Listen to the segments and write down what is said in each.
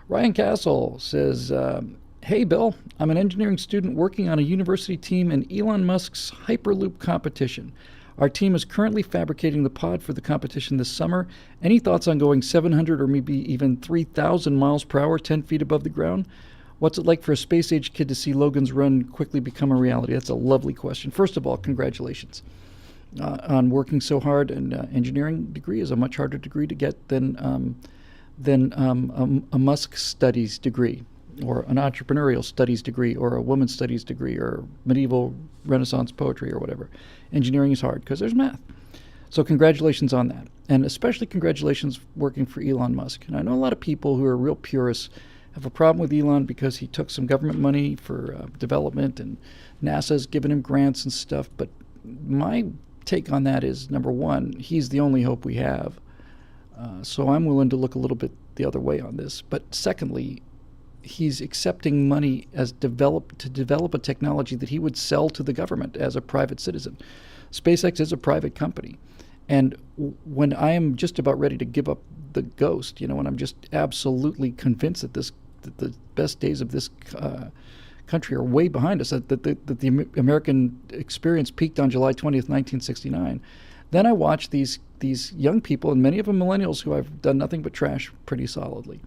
Ryan Castle says, hey, Bill, I'm an engineering student working on a university team in Elon Musk's Hyperloop competition. Our team is currently fabricating the pod for the competition this summer. Any thoughts on going 700 or maybe even 3,000 miles per hour, 10 feet above the ground? What's it like for a space-age kid to see Logan's Run quickly become a reality? That's a lovely question. First of all, congratulations on working so hard. And engineering degree is a much harder degree to get than a Musk studies degree, or an entrepreneurial studies degree, or a women's studies degree, or medieval Renaissance poetry, or whatever. Engineering is hard because there's math. So congratulations on that. And especially congratulations working for Elon Musk. And I know a lot of people who are real purists have a problem with Elon because he took some government money for development, and NASA's given him grants and stuff. But my take on that is, number one, he's the only hope we have. So I'm willing to look a little bit the other way on this. But secondly, he's accepting money to develop a technology that he would sell to the government as a private citizen. SpaceX is a private company. And when I am just about ready to give up the ghost, when I'm just absolutely convinced that the best days of this country are way behind us, that the American experience peaked on July 20th, 1969, then I watch these young people, and many of them millennials, who I've done nothing but trash pretty solidly.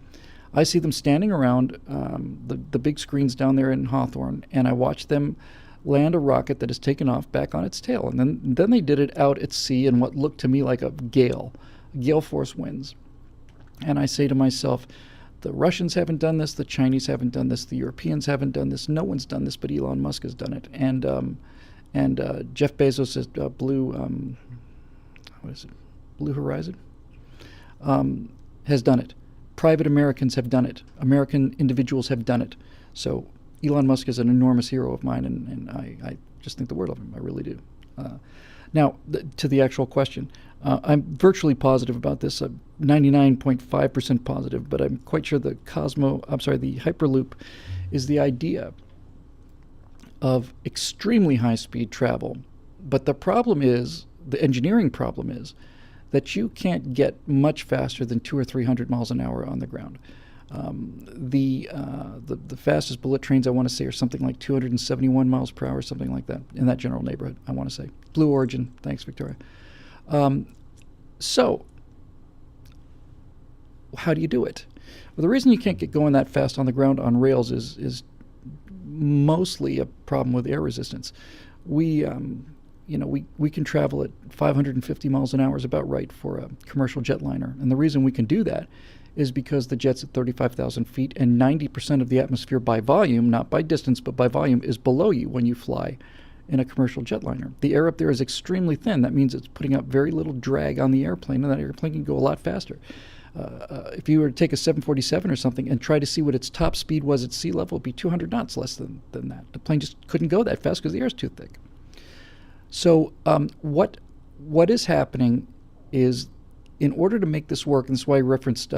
I see them standing around the big screens down there in Hawthorne, and I watch them land a rocket that has taken off back on its tail. And then they did it out at sea in what looked to me like a gale force winds. And I say to myself, the Russians haven't done this, the Chinese haven't done this, the Europeans haven't done this, no one's done this, but Elon Musk has done it. And Jeff Bezos has Blue Horizon has done it. Private Americans have done it. American individuals have done it. So Elon Musk is an enormous hero of mine, and I just think the world of him. I really do. Now, to the actual question, I'm virtually positive about this. I'm 99.5% positive, but I'm quite sure the Hyperloop is the idea of extremely high-speed travel. But the problem is, the engineering problem is, that you can't get much faster than 200 or 300 miles an hour on the ground. The fastest bullet trains, I want to say, are something like 271 miles per hour, something like that, in that general neighborhood, I want to say. Blue Origin. Thanks, Victoria. So how do you do it? Well, the reason you can't get going that fast on the ground on rails is mostly a problem with air resistance. We can travel at 550 miles an hour is about right for a commercial jetliner. And the reason we can do that is because the jet's at 35,000 feet, and 90% of the atmosphere by volume, not by distance, but by volume, is below you when you fly in a commercial jetliner. The air up there is extremely thin. That means it's putting up very little drag on the airplane, and that airplane can go a lot faster. If you were to take a 747 or something and try to see what its top speed was at sea level, it'd be 200 knots less than that. The plane just couldn't go that fast because the air's too thick. So what is happening is, in order to make this work, and this is why I referenced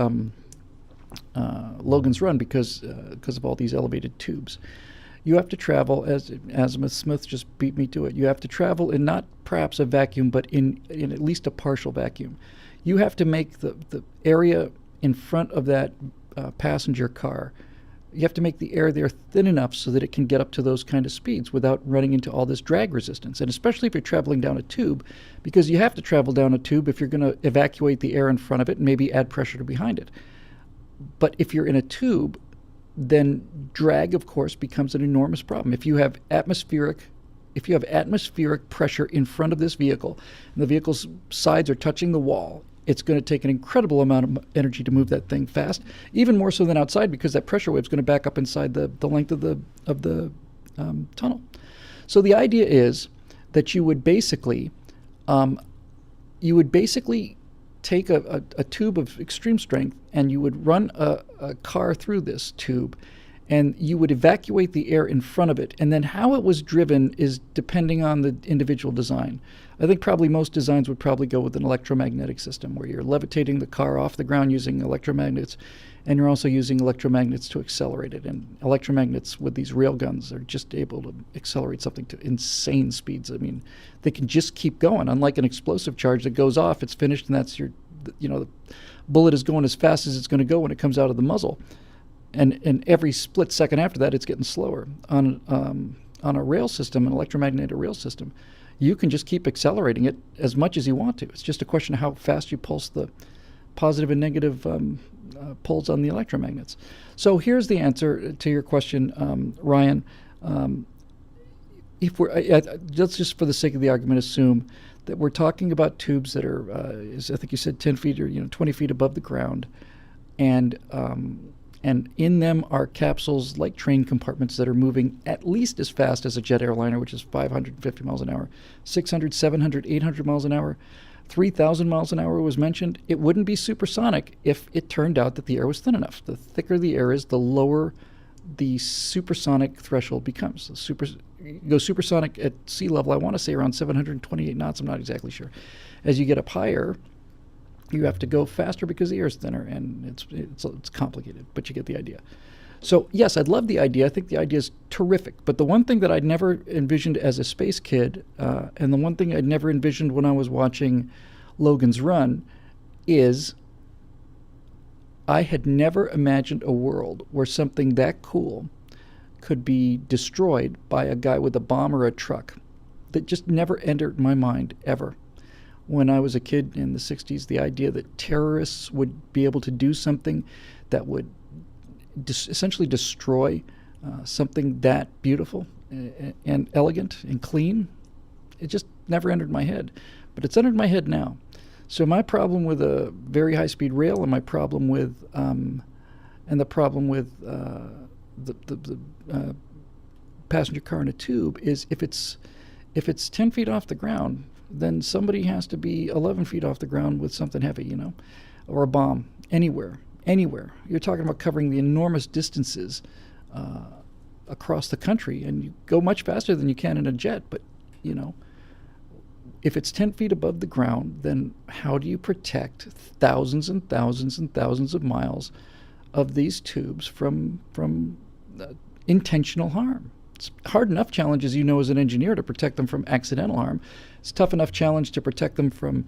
Logan's Run, because of all these elevated tubes, you have to travel, as Azimuth Smith just beat me to it, you have to travel in not perhaps a vacuum, but in at least a partial vacuum. You have to make the area in front of that passenger car, you have to make the air there thin enough so that it can get up to those kind of speeds without running into all this drag resistance. And especially if you're traveling down a tube, because you have to travel down a tube if you're going to evacuate the air in front of it and maybe add pressure to behind it. But if you're in a tube, then drag, of course, becomes an enormous problem. If you have atmospheric pressure in front of this vehicle, and the vehicle's sides are touching the wall, it's going to take an incredible amount of energy to move that thing fast, even more so than outside, because that pressure wave is going to back up inside the length of the tunnel. So the idea is that you would basically take a tube of extreme strength, and you would run a car through this tube, and you would evacuate the air in front of it. And then how it was driven is depending on the individual design. I think probably most designs would probably go with an electromagnetic system, where you're levitating the car off the ground using electromagnets, and you're also using electromagnets to accelerate it. And electromagnets with these rail guns are just able to accelerate something to insane speeds. I mean, they can just keep going. Unlike an explosive charge that goes off, it's finished, and that's the bullet is going as fast as it's going to go when it comes out of the muzzle. and every split second after that, it's getting slower. On a rail system, an electromagnetic rail system, you can just keep accelerating it as much as you want to. It's just a question of how fast you pulse the positive and negative poles on the electromagnets. So here's the answer to your question, Ryan. If we're let's just, for the sake of the argument, assume that we're talking about tubes that are, I think you said 10 feet or 20 feet above the ground, and in them are capsules like train compartments that are moving at least as fast as a jet airliner, which is 550 miles an hour, 600, 700, 800 miles an hour, 3,000 miles an hour was mentioned. It wouldn't be supersonic if it turned out that the air was thin enough. The thicker the air is, the lower the supersonic threshold becomes. You go supersonic at sea level, I want to say around 728 knots, I'm not exactly sure. As you get up higher, you have to go faster because the air is thinner, and it's complicated, but you get the idea. So yes, I'd love the idea. I think the idea is terrific. But the one thing that I'd never envisioned as a space kid, and the one thing I'd never envisioned when I was watching Logan's Run, is I had never imagined a world where something that cool could be destroyed by a guy with a bomb or a truck. That just never entered my mind, ever. When I was a kid in the 60s, the idea that terrorists would be able to do something that would essentially destroy something that beautiful and elegant and clean, it just never entered my head. But it's entered my head now. So my problem with a very high-speed rail, and my problem with the passenger car in a tube, is if it's 10 feet off the ground, then somebody has to be 11 feet off the ground with something heavy, or a bomb, anywhere. You're talking about covering the enormous distances across the country, and you go much faster than you can in a jet. But, if it's 10 feet above the ground, then how do you protect thousands and thousands and thousands of miles of these tubes from intentional harm? It's hard enough challenge, as you know, as an engineer, to protect them from accidental harm. It's a tough enough challenge to protect them from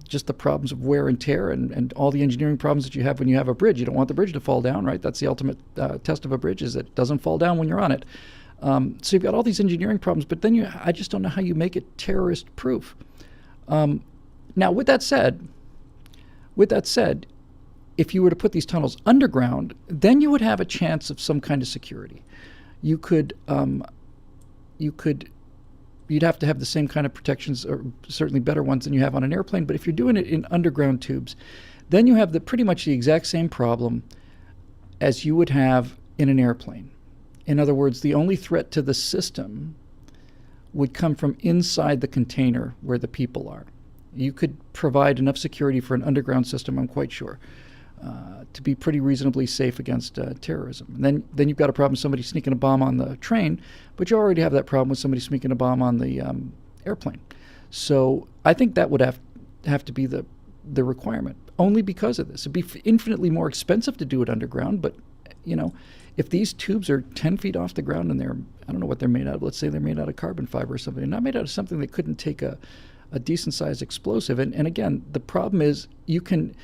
just the problems of wear and tear and all the engineering problems that you have when you have a bridge. You don't want the bridge to fall down, right? That's the ultimate test of a bridge, is that it doesn't fall down when you're on it. So you've got all these engineering problems, but then I just don't know how you make it terrorist-proof. Now, with that said, if you were to put these tunnels underground, then you would have a chance of some kind of security. You'd have to have the same kind of protections, or certainly better ones than you have on an airplane. But if you're doing it in underground tubes, then you have pretty much the exact same problem as you would have in an airplane. In other words, the only threat to the system would come from inside the container where the people are. You could provide enough security for an underground system, I'm quite sure, to be pretty reasonably safe against terrorism. And then you've got a problem with somebody sneaking a bomb on the train, but you already have that problem with somebody sneaking a bomb on the airplane. So I think that would have to be the requirement, only because of this. It'd be infinitely more expensive to do it underground, but if these tubes are 10 feet off the ground and I don't know what they're made out of. Let's say they're made out of carbon fiber or something. They're not made out of something that couldn't take a decent-sized explosive. And again, the problem is you can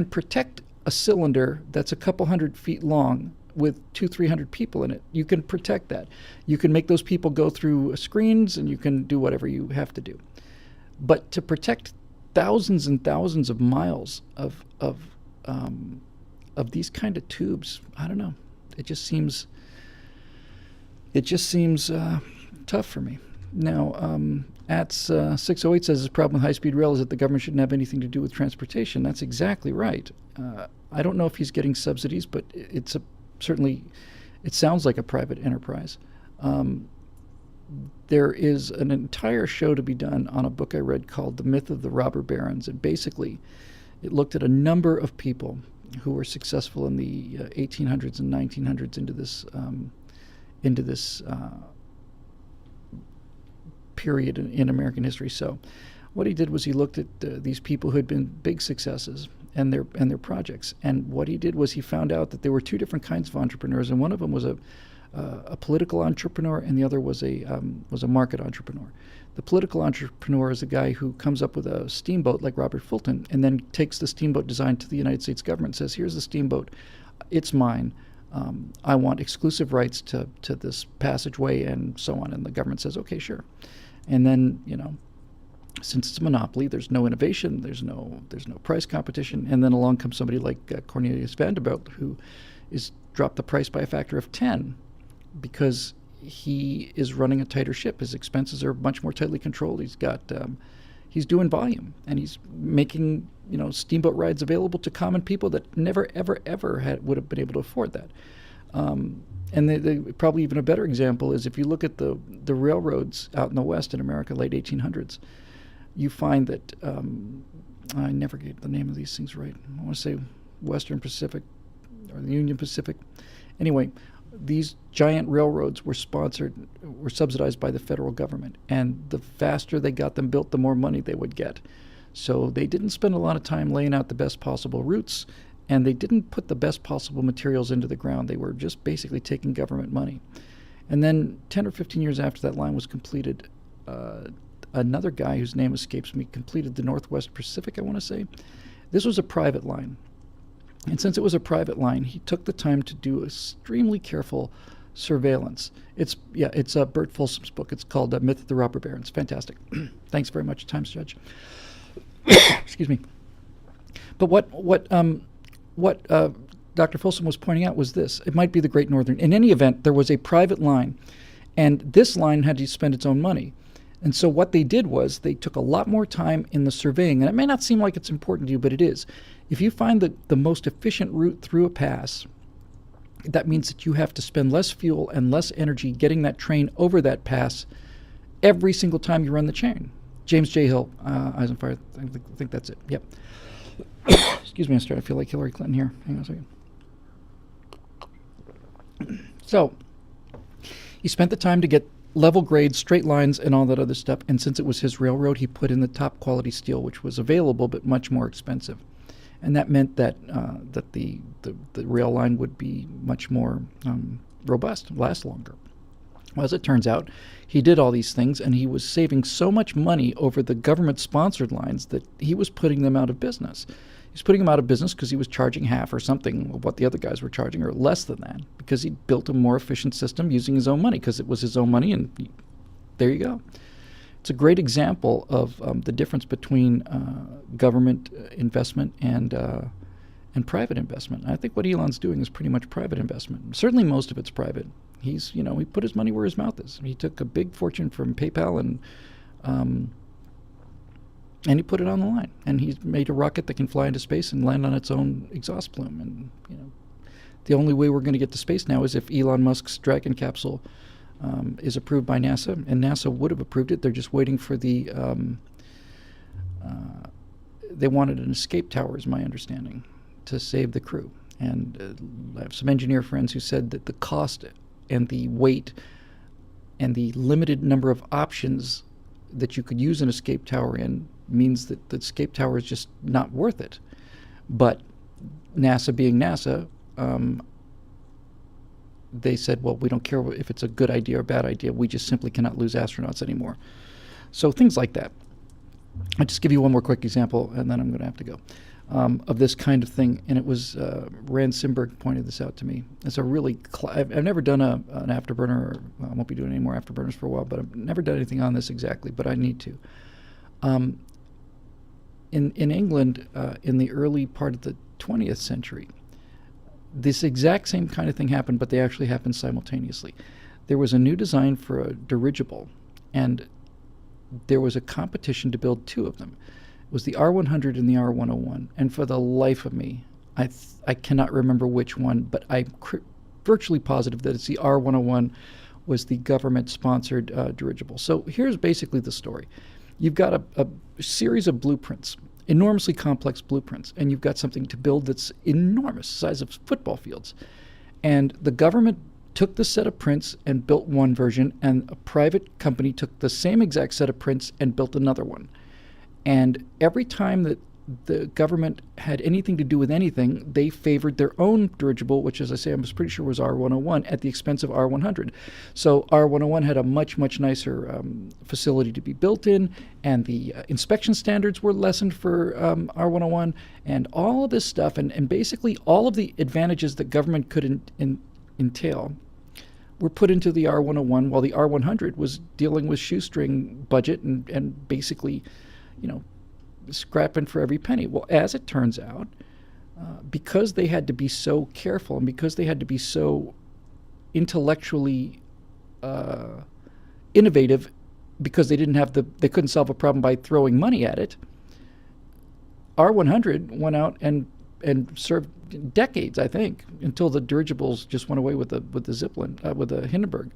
protect a cylinder that's a couple hundred feet long with 200-300 people in it. You can protect that. You can make those people go through screens, and you can do whatever you have to do. But to protect thousands and thousands of miles of these kind of tubes, I don't know. It just seems tough for me. Now, ATS 608 says the problem with high-speed rail is that the government shouldn't have anything to do with transportation. That's exactly right. I don't know if he's getting subsidies, but certainly it sounds like a private enterprise. There is an entire show to be done on a book I read called The Myth of the Robber Barons, and basically it looked at a number of people who were successful in the 1800s and 1900s into this period in American history. So what he did was he looked at these people who had been big successes and their projects. And what he did was he found out that there were two different kinds of entrepreneurs, and one of them was a a political entrepreneur, and the other was a market entrepreneur. The political entrepreneur is a guy who comes up with a steamboat like Robert Fulton, and then takes the steamboat design to the United States government and says, here's the steamboat, it's mine. I want exclusive rights to this passageway and so on. And the government says, okay, sure. And then, since it's a monopoly, there's no innovation, there's no price competition. And then along comes somebody like Cornelius Vanderbilt, who is dropped the price by a factor of 10 because he is running a tighter ship. His expenses are much more tightly controlled. He's doing volume, and he's making steamboat rides available to common people that never ever ever would have been able to afford that. And probably even a better example is if you look at the railroads out in the West in America, late 1800s, you find that I never get the name of these things right. I want to say Western Pacific or the Union Pacific. Anyway, these giant railroads were subsidized by the federal government, and the faster they got them built, the more money they would get. So they didn't spend a lot of time laying out the best possible routes, and they didn't put the best possible materials into the ground. They were just basically taking government money. And then 10 or 15 years after that line was completed, another guy whose name escapes me completed the Northwest Pacific, I want to say. This was a private line. And since it was a private line, he took the time to do extremely careful surveillance. It's Bert Folsom's book. It's called Myth of the Robber Baron. It's fantastic. Thanks very much, Times Judge. Excuse me. But what Dr. Folsom was pointing out was this. It might be the Great Northern. In any event, there was a private line, and this line had to spend its own money. And so what they did was they took a lot more time in the surveying, and it may not seem like it's important to you, but it is. If you find the most efficient route through a pass, that means that you have to spend less fuel and less energy getting that train over that pass every single time you run the chain. James J. Hill, Eisenhower, I think that's it. Yep. Excuse me, I'm starting to feel like Hillary Clinton here. Hang on a second. So, he spent the time to get level grades, straight lines, and all that other stuff. And since it was his railroad, he put in the top quality steel, which was available but much more expensive. And that meant that the rail line would be much more robust, last longer. Well, as it turns out, he did all these things, and he was saving so much money over the government-sponsored lines that he was putting them out of business. He's putting them out of business because he was charging half or something of what the other guys were charging, or less than that, because he built a more efficient system using his own money, because it was his own money, and there you go. It's a great example of the difference between government investment and private investment. I think what Elon's doing is pretty much private investment. Certainly most of it's private. He put his money where his mouth is. He took a big fortune from PayPal and he put it on the line. And he's made a rocket that can fly into space and land on its own exhaust plume. And the only way we're going to get to space now is if Elon Musk's Dragon capsule is approved by NASA, and NASA would have approved it. They're just waiting for they wanted an escape tower, is my understanding, to save the crew. And I have some engineer friends who said that the cost and the weight and the limited number of options that you could use an escape tower in means that the escape tower is just not worth it. But NASA being NASA, they said, well, we don't care if it's a good idea or bad idea. We just simply cannot lose astronauts anymore. So things like that. I'll just give you one more quick example, and then I'm going to have to go, of this kind of thing. And it was Rand Simberg pointed this out to me. It's a really I've never done an afterburner. I won't be doing any more afterburners for a while, but I've never done anything on this exactly, but I need to. In England, in the early part of the 20th century, this exact same kind of thing happened, but they actually happened simultaneously. There was a new design for a dirigible, and there was a competition to build two of them. It was the R100 and the R101, and for the life of me, I cannot remember which one, but I'm virtually positive that it's the R101 was the government-sponsored dirigible. So here's basically the story. You've got a series of blueprints, enormously complex blueprints, and you've got something to build that's enormous, size of football fields. And the government took the set of prints and built one version, and a private company took the same exact set of prints and built another one. And every time that the government had anything to do with anything, they favored their own dirigible, which, as I say, I was pretty sure was R101, at the expense of R100. So R101 had a much, much nicer facility to be built in, and the inspection standards were lessened for R101, and all of this stuff, and basically all of the advantages that government could entail were put into the R101, while the R100 was dealing with shoestring budget and basically, scrapping for every penny. Well, as it turns out, because they had to be so careful and because they had to be so intellectually innovative, because they couldn't solve a problem by throwing money at it, R100 went out and served decades, I think, until the dirigibles just went away with the Zeppelin, with the Hindenburg.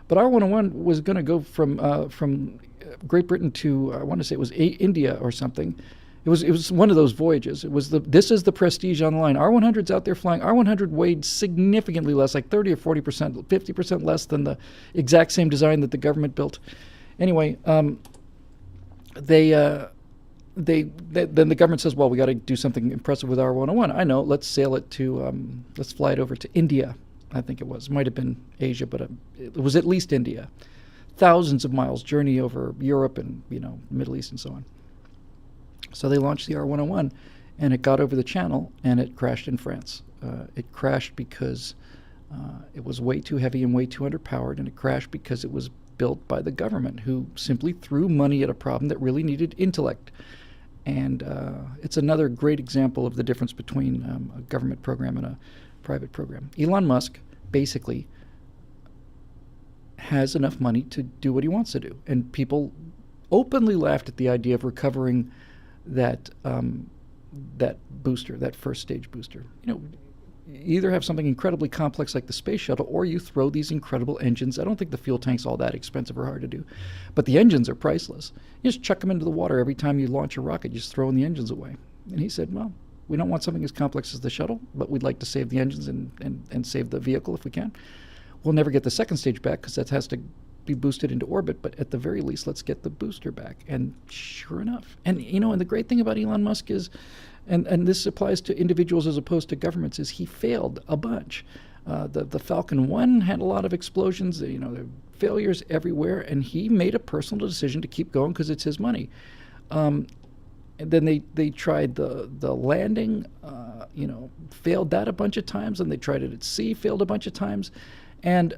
But R101 was going to go from Great Britain to, I want to say it was India or something. It was one of those voyages. This is the prestige on the line. R100's out there flying. R100 weighed significantly less, like 30 or 40%, 50% less than the exact same design that the government built. Anyway, then the government says, well, we got to do something impressive with R101. I know, let's sail it to, let's fly it over to India, I think it was. It might have been Asia, but it was at least India. Thousands of miles journey over Europe and, Middle East and so on. So they launched the R101, and it got over the channel, and it crashed in France. It crashed because it was way too heavy and way too underpowered, and it crashed because it was built by the government, who simply threw money at a problem that really needed intellect. And it's another great example of the difference between a government program and a private program. Elon Musk basically has enough money to do what he wants to do. And people openly laughed at the idea of recovering that booster, that first stage booster. You either have something incredibly complex like the space shuttle, or you throw these incredible engines. I don't think the fuel tank's all that expensive or hard to do, but the engines are priceless. You just chuck them into the water every time you launch a rocket. You just throw the engines away. And he said, well, we don't want something as complex as the shuttle, but we'd like to save the engines and save the vehicle if we can. We'll never get the second stage back because that has to be boosted into orbit, but at the very least, let's get the booster back. And sure enough, and the great thing about Elon Musk is, and this applies to individuals as opposed to governments, is he failed a bunch. The Falcon 1 had a lot of explosions, there were failures everywhere, and he made a personal decision to keep going because it's his money. And then they tried the landing, failed that a bunch of times, and they tried it at sea, failed a bunch of times. And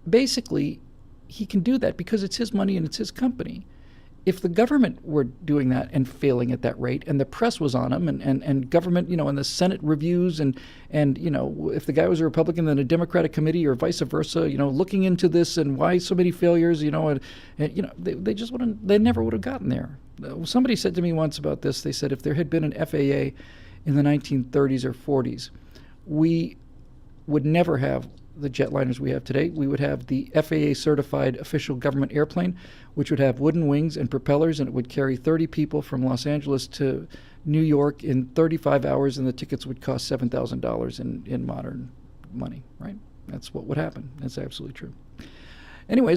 basically, he can do that because it's his money and it's his company. If the government were doing that and failing at that rate, and the press was on him, and government, and the Senate reviews, and if the guy was a Republican, then a Democratic committee, or vice versa, looking into this and why so many failures, they just wouldn't, they never would have gotten there. Somebody said to me once about this, they said if there had been an FAA in the 1930s or 40s, we would never have the jetliners we have today. We would have the FAA-certified official government airplane, which would have wooden wings and propellers, and it would carry 30 people from Los Angeles to New York in 35 hours, and the tickets would cost $7,000 in modern money, right? That's what would happen. That's absolutely true. Anyways,